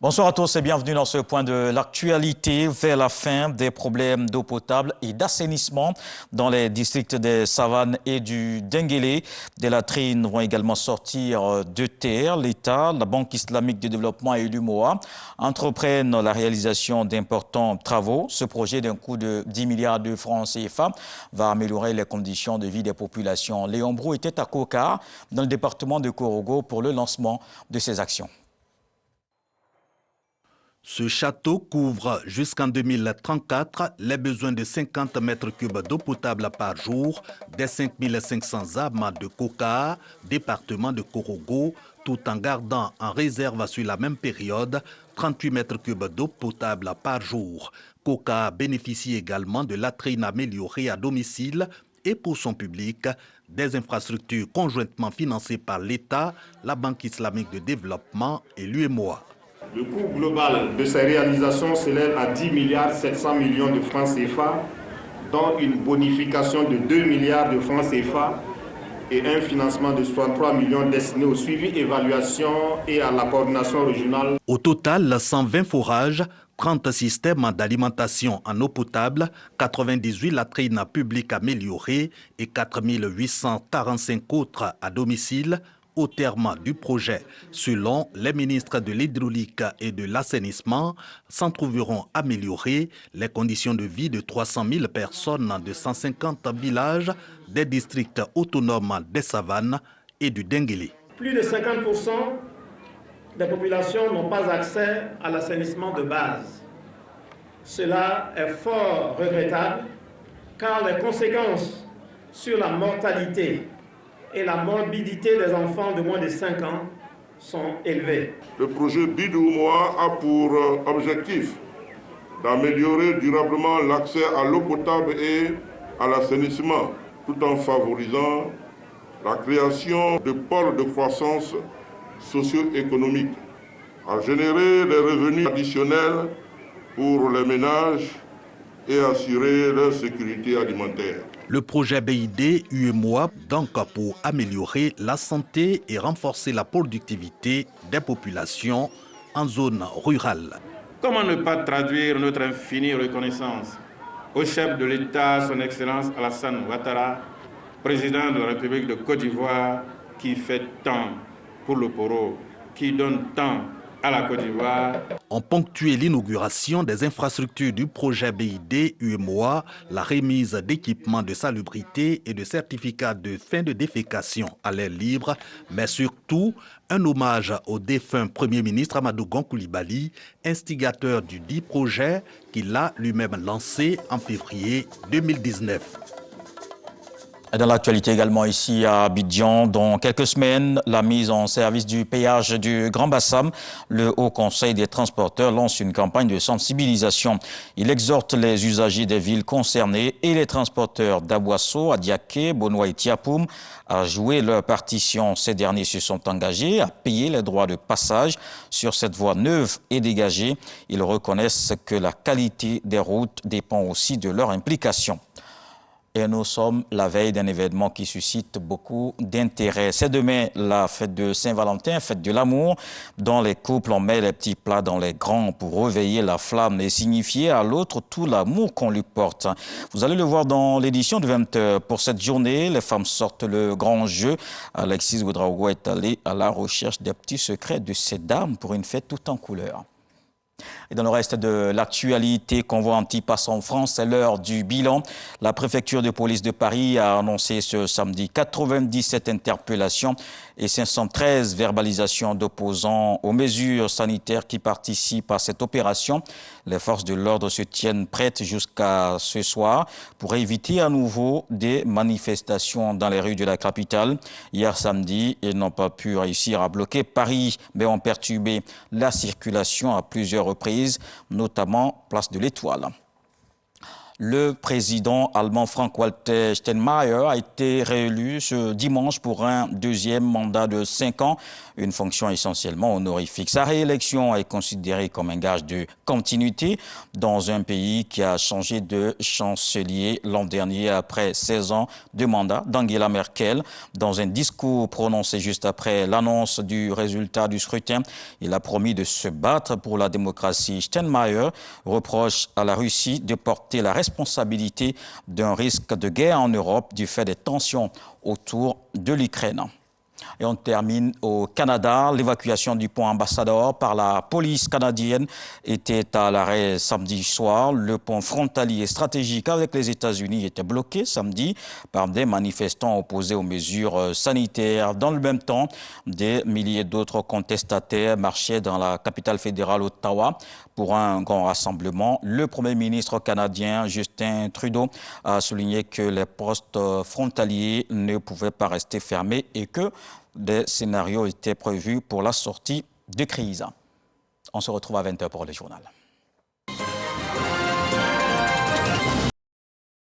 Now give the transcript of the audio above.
Bonsoir à tous et bienvenue dans ce point de l'actualité vers la fin des problèmes d'eau potable et d'assainissement dans les districts des Savanes et du Denguélé. Des latrines vont également sortir de terre. L'État, la Banque islamique de développement et l'UMOA entreprennent la réalisation d'importants travaux. Ce projet d'un coût de 10 milliards de francs CFA va améliorer les conditions de vie des populations. Léon Brou était à Kokar, dans le département de Korogo, pour le lancement de ces actions. Ce château couvre jusqu'en 2034 les besoins de 50 mètres cubes d'eau potable par jour des 5500 âmes de Kokar, département de Korogo, tout en gardant en réserve sur la même période 38 mètres cubes d'eau potable par jour. Kokar bénéficie également de latrines améliorées à domicile et pour son public, des infrastructures conjointement financées par l'État, la Banque islamique de développement et l'UMOA. Le coût global de ces réalisations s'élève à 10 milliards 700 millions de francs CFA, dont une bonification de 2 milliards de francs CFA et un financement de 63 millions destinés au suivi, évaluation et à la coordination régionale. Au total, 120 forages, 30 systèmes d'alimentation en eau potable, 98 latrines publiques améliorées et 4845 autres à domicile, au terme du projet. Selon les ministres de l'hydraulique et de l'assainissement, s'en trouveront améliorées les conditions de vie de 300 000 personnes de 150 villages des districts autonomes des Savanes et du Denguélé. Plus de 50% des populations n'ont pas accès à l'assainissement de base. Cela est fort regrettable car les conséquences sur la mortalité et la morbidité des enfants de moins de 5 ans sont élevées. Le projet BID-UMOA a pour objectif d'améliorer durablement l'accès à l'eau potable et à l'assainissement, tout en favorisant la création de pôles de croissance socio-économique, à générer des revenus additionnels pour les ménages et assurer leur sécurité alimentaire. Le projet BID-UMOA, donc pour améliorer la santé et renforcer la productivité des populations en zone rurale. Comment ne pas traduire notre infinie reconnaissance au chef de l'État, son Excellence Alassane Ouattara, président de la République de Côte d'Ivoire, qui fait tant pour le Poro, qui donne tant à la Côte d'Ivoire. On ponctué l'inauguration des infrastructures du projet BID-UMOA, la remise d'équipements de salubrité et de certificats de fin de défécation à l'air libre, mais surtout un hommage au défunt Premier ministre Amadou Gon Coulibaly, instigateur du dit projet qu'il a lui-même lancé en février 2019. Dans l'actualité également ici à Abidjan, dans quelques semaines, la mise en service du péage du Grand Bassam, le Haut Conseil des transporteurs lance une campagne de sensibilisation. Il exhorte les usagers des villes concernées et les transporteurs d'Aboasso, Adiaké, Bonoa et Tiapoum à jouer leur partition. Ces derniers se sont engagés à payer les droits de passage sur cette voie neuve et dégagée. Ils reconnaissent que la qualité des routes dépend aussi de leur implication. Et nous sommes la veille d'un événement qui suscite beaucoup d'intérêt. C'est demain la fête de Saint-Valentin, fête de l'amour. Dans les couples, on met les petits plats dans les grands pour réveiller la flamme et signifier à l'autre tout l'amour qu'on lui porte. Vous allez le voir dans l'édition de 20h. Pour cette journée, les femmes sortent le grand jeu. Alexis Ouedraogo est allé à la recherche des petits secrets de ces dames pour une fête tout en couleurs. Et dans le reste de l'actualité, convoi anti-pass en France, c'est l'heure du bilan. La préfecture de police de Paris a annoncé ce samedi 97 interpellations et 513 verbalisations d'opposants aux mesures sanitaires qui participent à cette opération. Les forces de l'ordre se tiennent prêtes jusqu'à ce soir pour éviter à nouveau des manifestations dans les rues de la capitale. Hier samedi, ils n'ont pas pu réussir à bloquer Paris, mais ont perturbé la circulation à plusieurs reprises, notamment place de l'Étoile. Le président allemand Frank-Walter Steinmeier a été réélu ce dimanche pour un deuxième mandat de 5 ans, une fonction essentiellement honorifique. Sa réélection est considérée comme un gage de continuité dans un pays qui a changé de chancelier l'an dernier après 16 ans de mandat d'Angela Merkel. Dans un discours prononcé juste après l'annonce du résultat du scrutin, il a promis de se battre pour la démocratie. Steinmeier reproche à la Russie de porter la responsabilité d'un risque de guerre en Europe du fait des tensions autour de l'Ukraine. Et on termine au Canada. L'évacuation du pont Ambassador par la police canadienne était à l'arrêt samedi soir. Le pont frontalier stratégique avec les États-Unis était bloqué samedi par des manifestants opposés aux mesures sanitaires. Dans le même temps, des milliers d'autres contestataires marchaient dans la capitale fédérale Ottawa pour un grand rassemblement. Le Premier ministre canadien Justin Trudeau a souligné que les postes frontaliers ne pouvaient pas rester fermés et que des scénarios étaient prévus pour la sortie de crise. On se retrouve à 20h pour le journal.